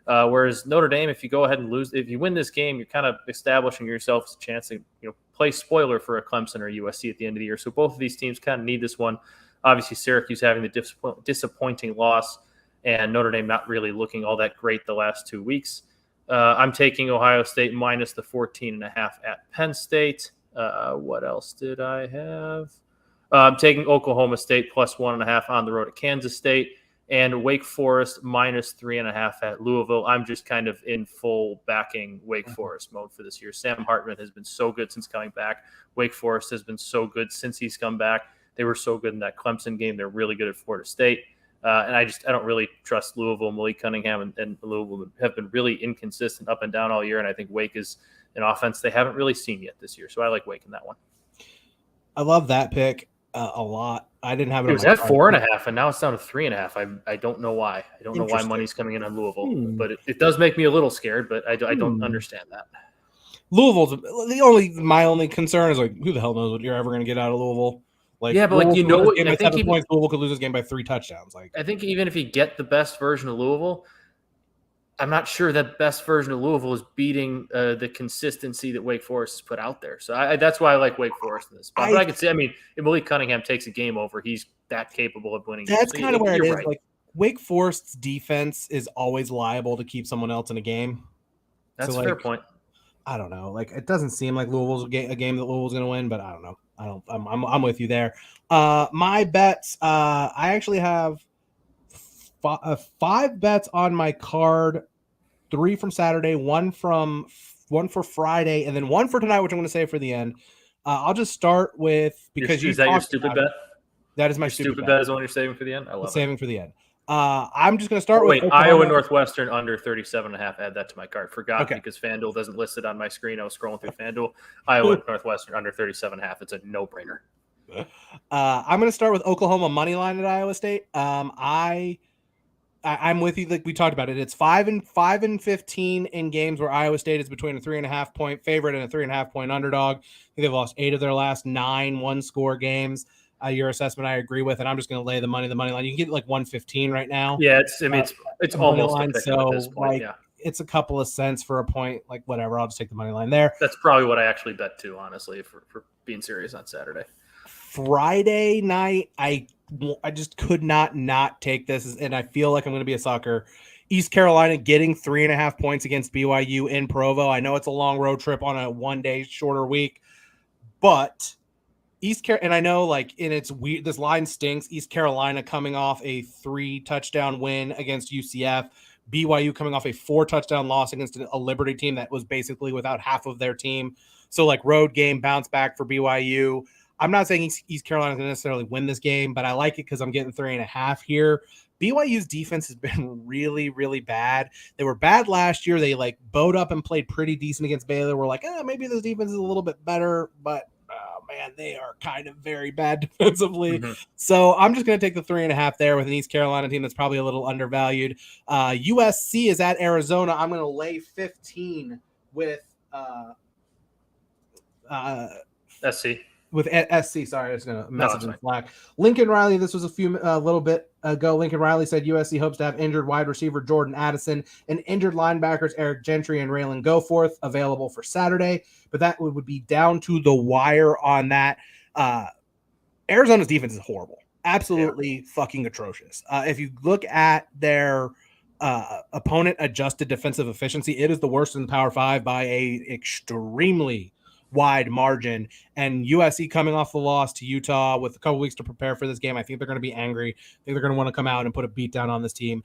S1: Whereas Notre Dame, if you go ahead and lose, if you win this game, you're kind of establishing yourself as a chance to, play spoiler for a Clemson or USC at the end of the year. So both of these teams kind of need this one. Obviously, Syracuse having the disappointing loss and Notre Dame not really looking all that great the last 2 weeks. I'm taking Ohio State minus the 14.5 at Penn State. What else did I have? I'm taking Oklahoma State plus 1.5 on the road at Kansas State. And Wake Forest minus 3.5 at Louisville. I'm just kind of in full backing Wake Forest mode for this year. Sam Hartman has been so good since coming back. Wake Forest has been so good since he's come back. They were so good in that Clemson game. They're really good at Florida State. And I don't really trust Louisville. Malik Cunningham and Louisville have been really inconsistent up and down all year. And I think Wake is an offense they haven't really seen yet this year. So I like Wake in that one.
S2: I love that pick a lot. I didn't have it.
S1: It was at 4.5, and now it's down to 3.5. I don't know why. I don't know why money's coming in on Louisville, but it does make me a little scared. But I don't understand that.
S2: Louisville's my only concern is who the hell knows what you're ever going to get out of Louisville.
S1: What
S2: I think Louisville could lose this game by 3 touchdowns.
S1: I think even if you get the best version of Louisville, I'm not sure that best version of Louisville is beating the consistency that Wake Forest has put out there. So that's why I like Wake Forest in this spot. But I could say, if Malik Cunningham takes a game over, he's that capable of winning.
S2: That's kind of where it is. Right. Wake Forest's defense is always liable to keep someone else in a game.
S1: That's a fair point.
S2: I don't know. It doesn't seem like Louisville's a game that Louisville's going to win, but I don't know. I'm with you there. My bets. I actually have 5 bets on my card, 3 from Saturday, one for Friday, and then 1 for tonight, which I'm going to save for the end. I'll just start with
S1: is that your stupid bet?
S2: That is my stupid
S1: bet. Is the one you're saving for the end. I love
S2: saving for the end. I'm just going to start with
S1: Iowa Northwestern under 37.5. Add that to my card. Forgot because FanDuel doesn't list it on my screen. I was scrolling through FanDuel. Iowa Northwestern under 37.5. It's a no-brainer.
S2: I'm going to start with Oklahoma money line at Iowa State. I'm with you. Like we talked about it. It's 5-15 in games where Iowa State is between a 3.5 point favorite and a 3.5 point underdog. I think they've lost 8 of their last 9 one-score games. Your assessment, I agree with, and I'm just going to lay the money line. You can get like 115 right now.
S1: Yeah, it's almost
S2: line,
S1: so at this point.
S2: Like, it's a couple of cents for a point. Like whatever, I'll just take the money line there.
S1: That's probably what I actually bet too, honestly, for being serious on Saturday.
S2: Friday night, I just could not take this, and I feel like I'm going to be a sucker. East Carolina getting 3.5 points against BYU in Provo. I know it's a long road trip on a 1 day shorter week, but and I know and it's weird. This line stinks. East Carolina coming off a 3-touchdown win against UCF. BYU coming off a 4-touchdown loss against a Liberty team that was basically without half of their team. So road game bounce back for BYU. I'm not saying East Carolina is going to necessarily win this game, but I like it because I'm getting 3.5 here. BYU's defense has been really, really bad. They were bad last year. They bowed up and played pretty decent against Baylor. We're maybe this defense is a little bit better, but man, they are kind of very bad defensively. Mm-hmm. So I'm just going to take the 3.5 there with an East Carolina team that's probably a little undervalued. USC is at Arizona. I'm going to lay 15 with
S1: SC.
S2: With SC, sorry, I was going to message in Slack. Lincoln Riley, this was a little bit ago. Lincoln Riley said USC hopes to have injured wide receiver Jordan Addison and injured linebackers Eric Gentry and Raylan Goforth available for Saturday, but that would be down to the wire on that. Arizona's defense is horrible, absolutely fucking atrocious. If you look at their opponent adjusted defensive efficiency, it is the worst in the Power 5 by a extremely wide margin, and USC coming off the loss to Utah with a couple weeks to prepare for this game. I think they're going to be angry. I think they're going to want to come out and put a beat down on this team.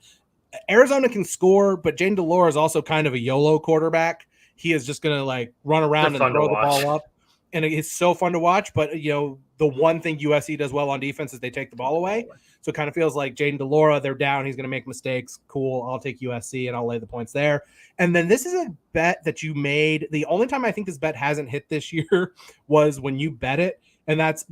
S2: Arizona can score, but Jayden de Laura is also kind of a YOLO quarterback. He is just going to run around and throw the ball up, and it's so fun to watch. But the one thing USC does well on defense is they take the ball away. So it kind of feels like Jayden de Laura, they're down. He's going to make mistakes. Cool. I'll take USC and I'll lay the points there. And then this is a bet that you made. The only time I think this bet hasn't hit this year was when you bet it. And that's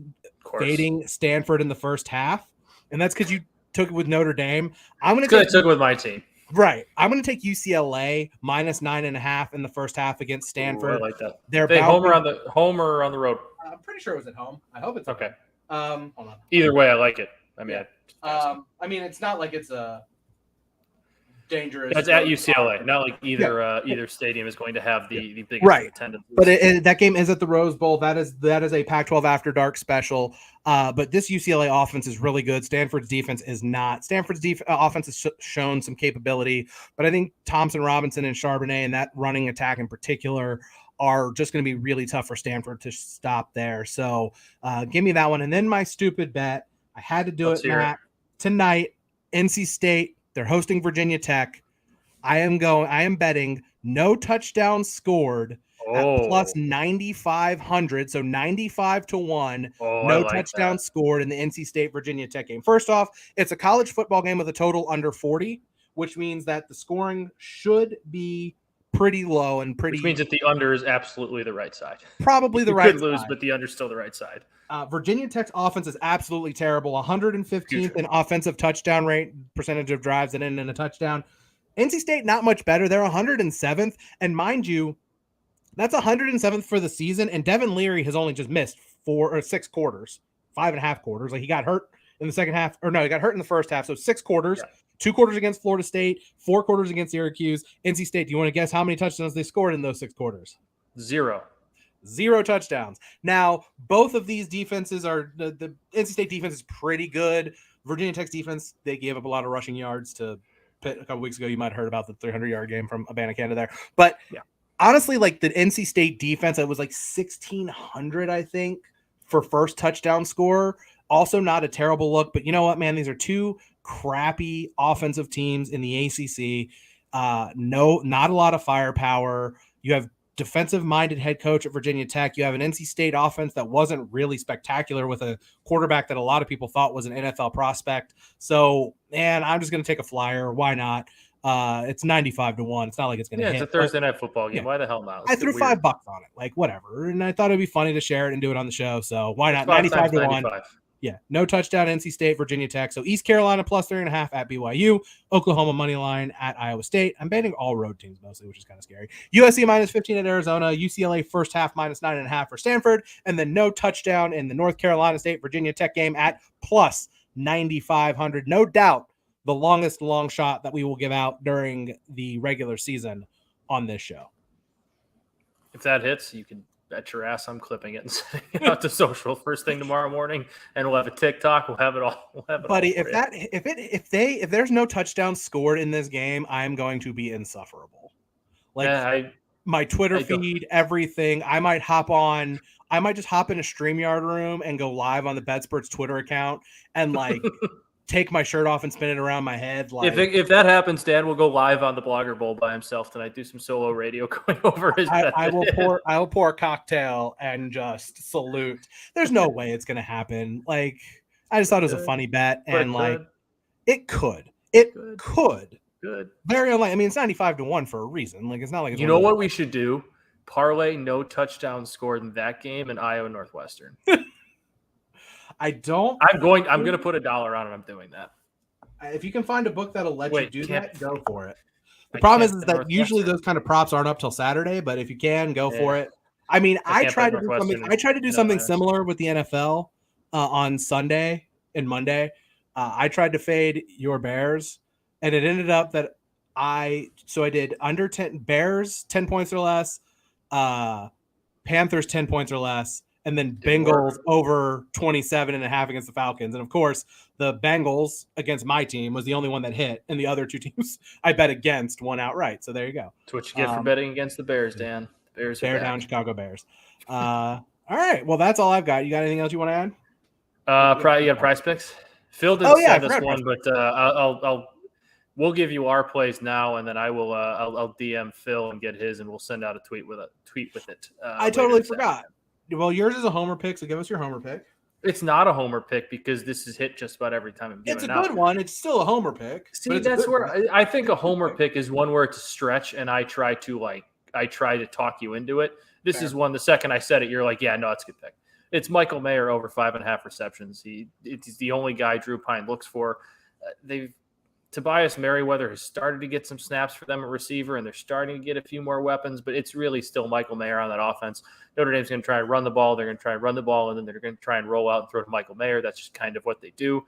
S2: fading Stanford in the first half. And that's because you took it with Notre Dame. I took
S1: it with my team.
S2: Right. I'm going to take UCLA minus 9.5 in the first half against Stanford.
S1: Ooh, I like that. They home or on the road?
S2: I'm pretty sure it was at home. I hope it's
S1: okay.
S2: Hold on.
S1: Either way, I like it.
S2: I mean, it's not like it's a dangerous.
S1: It's at UCLA. Not like either stadium is going to have the biggest attendance.
S2: But that game is at the Rose Bowl. That is a Pac-12 After Dark special. But this UCLA offense is really good. Stanford's defense is not. Stanford's offense has shown some capability, but I think Thompson, Robinson, and Charbonnet and that running attack in particular are just going to be really tough for Stanford to stop there. So give me that one. And then my stupid bet. I had to do it, Matt. Tonight, NC State, they're hosting Virginia Tech. I am betting no touchdowns scored at plus 9,500, so 95-1. No touchdowns scored in the NC State Virginia Tech game. First off, it's a college football game with a total under 40, which means that the scoring should be pretty low and pretty.
S1: Which means that the under is absolutely the right side.
S2: Probably the right side.
S1: You could lose, but the under's still the right side.
S2: Virginia Tech's offense is absolutely terrible. 115th in offensive touchdown rate, percentage of drives that end in a touchdown. NC State, not much better. They're 107th. And mind you, that's 107th for the season. And Devin Leary has only just missed 4 or 6 quarters, 5.5 quarters. He got hurt in the second half. Or no, he got hurt in the first half. So 6 quarters. Yeah. 2 quarters against Florida State, 4 quarters against Syracuse. NC State, do you want to guess how many touchdowns they scored in those 6 quarters?
S1: 0
S2: touchdowns. Now, both of these defenses are the NC State defense is pretty good. Virginia Tech's defense, they gave up a lot of rushing yards to Pitt a couple weeks ago. You might have heard about the 300-yard game from Abanikanda there. But honestly, the NC State defense, it was 1,600, I think, for first touchdown score. Also not a terrible look. But you know what, man? These are 2 crappy offensive teams in the ACC. Not a lot of firepower. You have defensive-minded head coach at Virginia Tech. You have an NC State offense that wasn't really spectacular with a quarterback that a lot of people thought was an NFL prospect. So, man, I'm just going to take a flyer. Why not? It's 95-1. It's not like it's going to hit.
S1: It's a Thursday night football game. Why the hell not?
S2: I threw $5 on it. Whatever. And I thought it'd be funny to share it and do it on the show. So why not? 95-1. no touchdown, NC State, Virginia Tech. So East Carolina plus 3.5 at BYU, Oklahoma money line at Iowa State. I'm betting all road teams mostly, which is kind of scary. USC minus 15 at Arizona, UCLA first half minus 9.5 for Stanford, and then no touchdown in the North Carolina State Virginia Tech game at plus 9,500. No doubt the longest long shot that we will give out during the regular season on this show.
S1: If that hits, you can bet your ass I'm clipping it and sending it out to social first thing tomorrow morning, and we'll have a TikTok. We'll have it all.
S2: Buddy, if there's no touchdown scored in this game, I'm going to be insufferable. My Twitter feed, everything. I might just hop in a StreamYard room and go live on the BetSperts Twitter account and take my shirt off and spin it around my head.
S1: If that happens, Dan will go live on the Blogger Bowl by himself tonight. Do some solo radio going over his.
S2: I will pour a cocktail and just salute. There's no way it's gonna happen. I just thought it was a funny bet, and it could. Good. Very unlikely. I mean, it's 95-1 for a reason. It's not like it's
S1: what we should do? Parlay no touchdown scored in that game in Iowa Northwestern.
S2: I'm going
S1: to put $1 on it. I'm doing that.
S2: If you can find a book that'll let you do that, go for it. The problem is that usually those kind of props aren't up till Saturday, but if you can, go for it. I mean, I tried to do something similar with the NFL on Sunday and Monday. I tried to fade your Bears, and it ended up that I did under 10 Bears 10 points or less, Panthers 10 points or less, and then Bengals over 27.5 against the Falcons. And of course, the Bengals against my team was the only one that hit, and the other two teams I bet against won outright. So there you go.
S1: That's what you get for betting against the Bears, Dan.
S2: Bear down, Chicago Bears. All right. Well, that's all I've got. You got anything else you want to add?
S1: Probably you got Prize Picks. Phil didn't send us one, but we'll give you our plays now, and then I'll DM Phil and get his, and we'll send out a tweet with it.
S2: I totally forgot. Well, yours is a homer pick, so give us your homer pick.
S1: It's not a homer pick because this is hit just about every time I'm giving it out.
S2: It's a good one. It's still a homer pick.
S1: See, that's where I think a homer pick is one where it's a stretch, and I try to talk you into it. This is one. The second I said it, you're like, yeah, no, it's a good pick. It's Michael Mayer over 5.5 receptions. It's the only guy Drew Pine looks for. Tobias Merriweather has started to get some snaps for them at receiver, and they're starting to get a few more weapons, but it's really still Michael Mayer on that offense. Notre Dame's going to try and run the ball. They're going to try and run the ball, and then they're going to try and roll out and throw to Michael Mayer. That's just kind of what they do.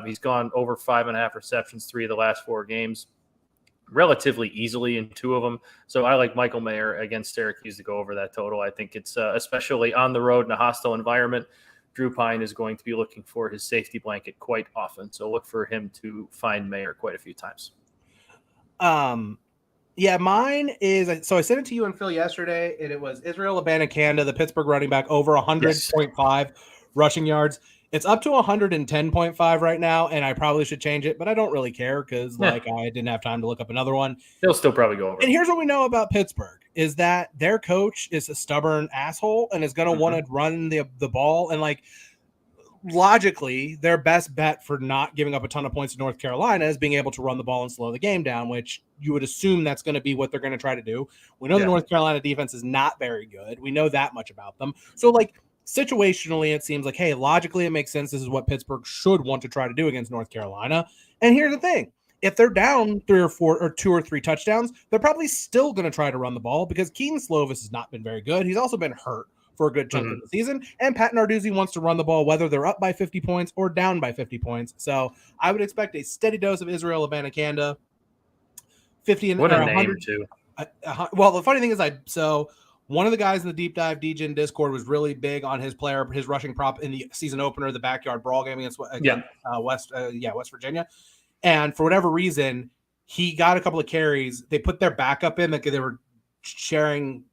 S1: He's gone over 5.5 receptions 3 of the last 4 games relatively easily in 2 of them. So I like Michael Mayer against Syracuse to go over that total. I think it's especially on the road in a hostile environment. Drew Pine is going to be looking for his safety blanket quite often. So look for him to find Mayer quite a few times.
S2: Yeah, mine is, so I sent it to you and Phil yesterday, and it was Israel Abanikanda, the Pittsburgh running back, over 100.5 rushing yards. It's up to 110.5 right now, and I probably should change it, but I don't really care because I didn't have time to look up another one.
S1: They'll still probably go over.
S2: And here's what we know about Pittsburgh is that their coach is a stubborn asshole and is going to want to run the ball. And logically, their best bet for not giving up a ton of points to North Carolina is being able to run the ball and slow the game down, which you would assume that's going to be what they're going to try to do. We know the North Carolina defense is not very good. We know that much about them. So situationally, it seems like, hey, logically, it makes sense. This is what Pittsburgh should want to try to do against North Carolina. And here's the thing. If they're down 3 or 4 or 2 or 3 touchdowns, they're probably still going to try to run the ball because Keaton Slovis has not been very good. He's also been hurt for a good chunk of the season. And Pat Narduzzi wants to run the ball whether they're up by 50 points or down by 50 points. So I would expect a steady dose of Israel Abanikanda. 50 and
S1: what a
S2: 100,
S1: name, too.
S2: Well, the funny thing is one of the guys in the Deep Dive DGen Discord was really big on his rushing prop in the season opener, the backyard brawl game against West Virginia. And for whatever reason, he got a couple of carries. They put their backup in, they were sharing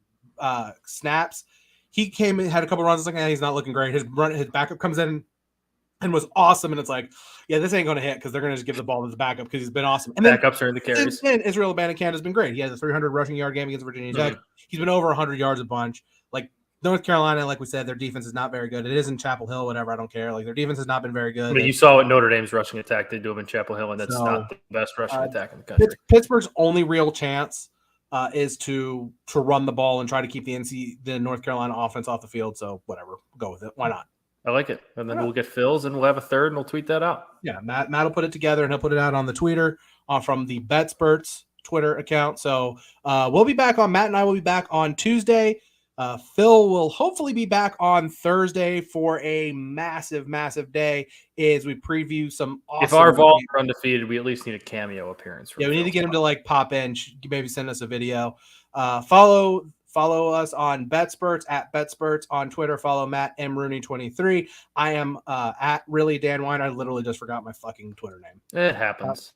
S2: snaps. He came in, had a couple of runs. It's he's not looking great. His backup comes in and was awesome. And it's this ain't going to hit because they're going to just give the ball to the backup because he's been awesome. And
S1: backups are in the carries.
S2: And Israel Abanikanda has been great. He has a 300 rushing yard game against Virginia Tech. He's been over 100 yards a bunch. North Carolina, like we said, their defense is not very good. It is in Chapel Hill, whatever. I don't care. Their defense has not been very good.
S1: But you saw what Notre Dame's rushing attack did to them in Chapel Hill, and that's not the best rushing attack in the country.
S2: Pittsburgh's only real chance is to run the ball and try to keep the North Carolina offense off the field. So whatever, go with it. Why not?
S1: I like it. And then we'll get Phil's and we'll have a third and we'll tweet that out.
S2: Yeah, Matt will put it together and he'll put it out on the Twitter from the BetSperts Twitter account. So we'll be back on Matt and I will be back on Tuesday. Phil will hopefully be back on Thursday for a massive, massive day as we preview some awesome.
S1: If our Vols are undefeated, we at least need a cameo appearance.
S2: Yeah, we need to get him to like pop in, maybe send us a video. Follow us on BetSperts at BetSperts on Twitter. Follow Matt M Rooney 23. I am at really Dan Weiner. I literally just forgot my fucking Twitter name.
S1: It happens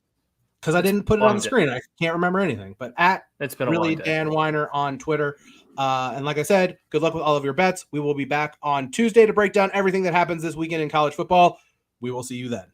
S2: because I didn't put it on the screen. I can't remember anything. But at
S1: it's been
S2: really Dan Weiner on Twitter. And like I said, good luck with all of your bets. We will be back on Tuesday to break down everything that happens this weekend in college football. We will see you then.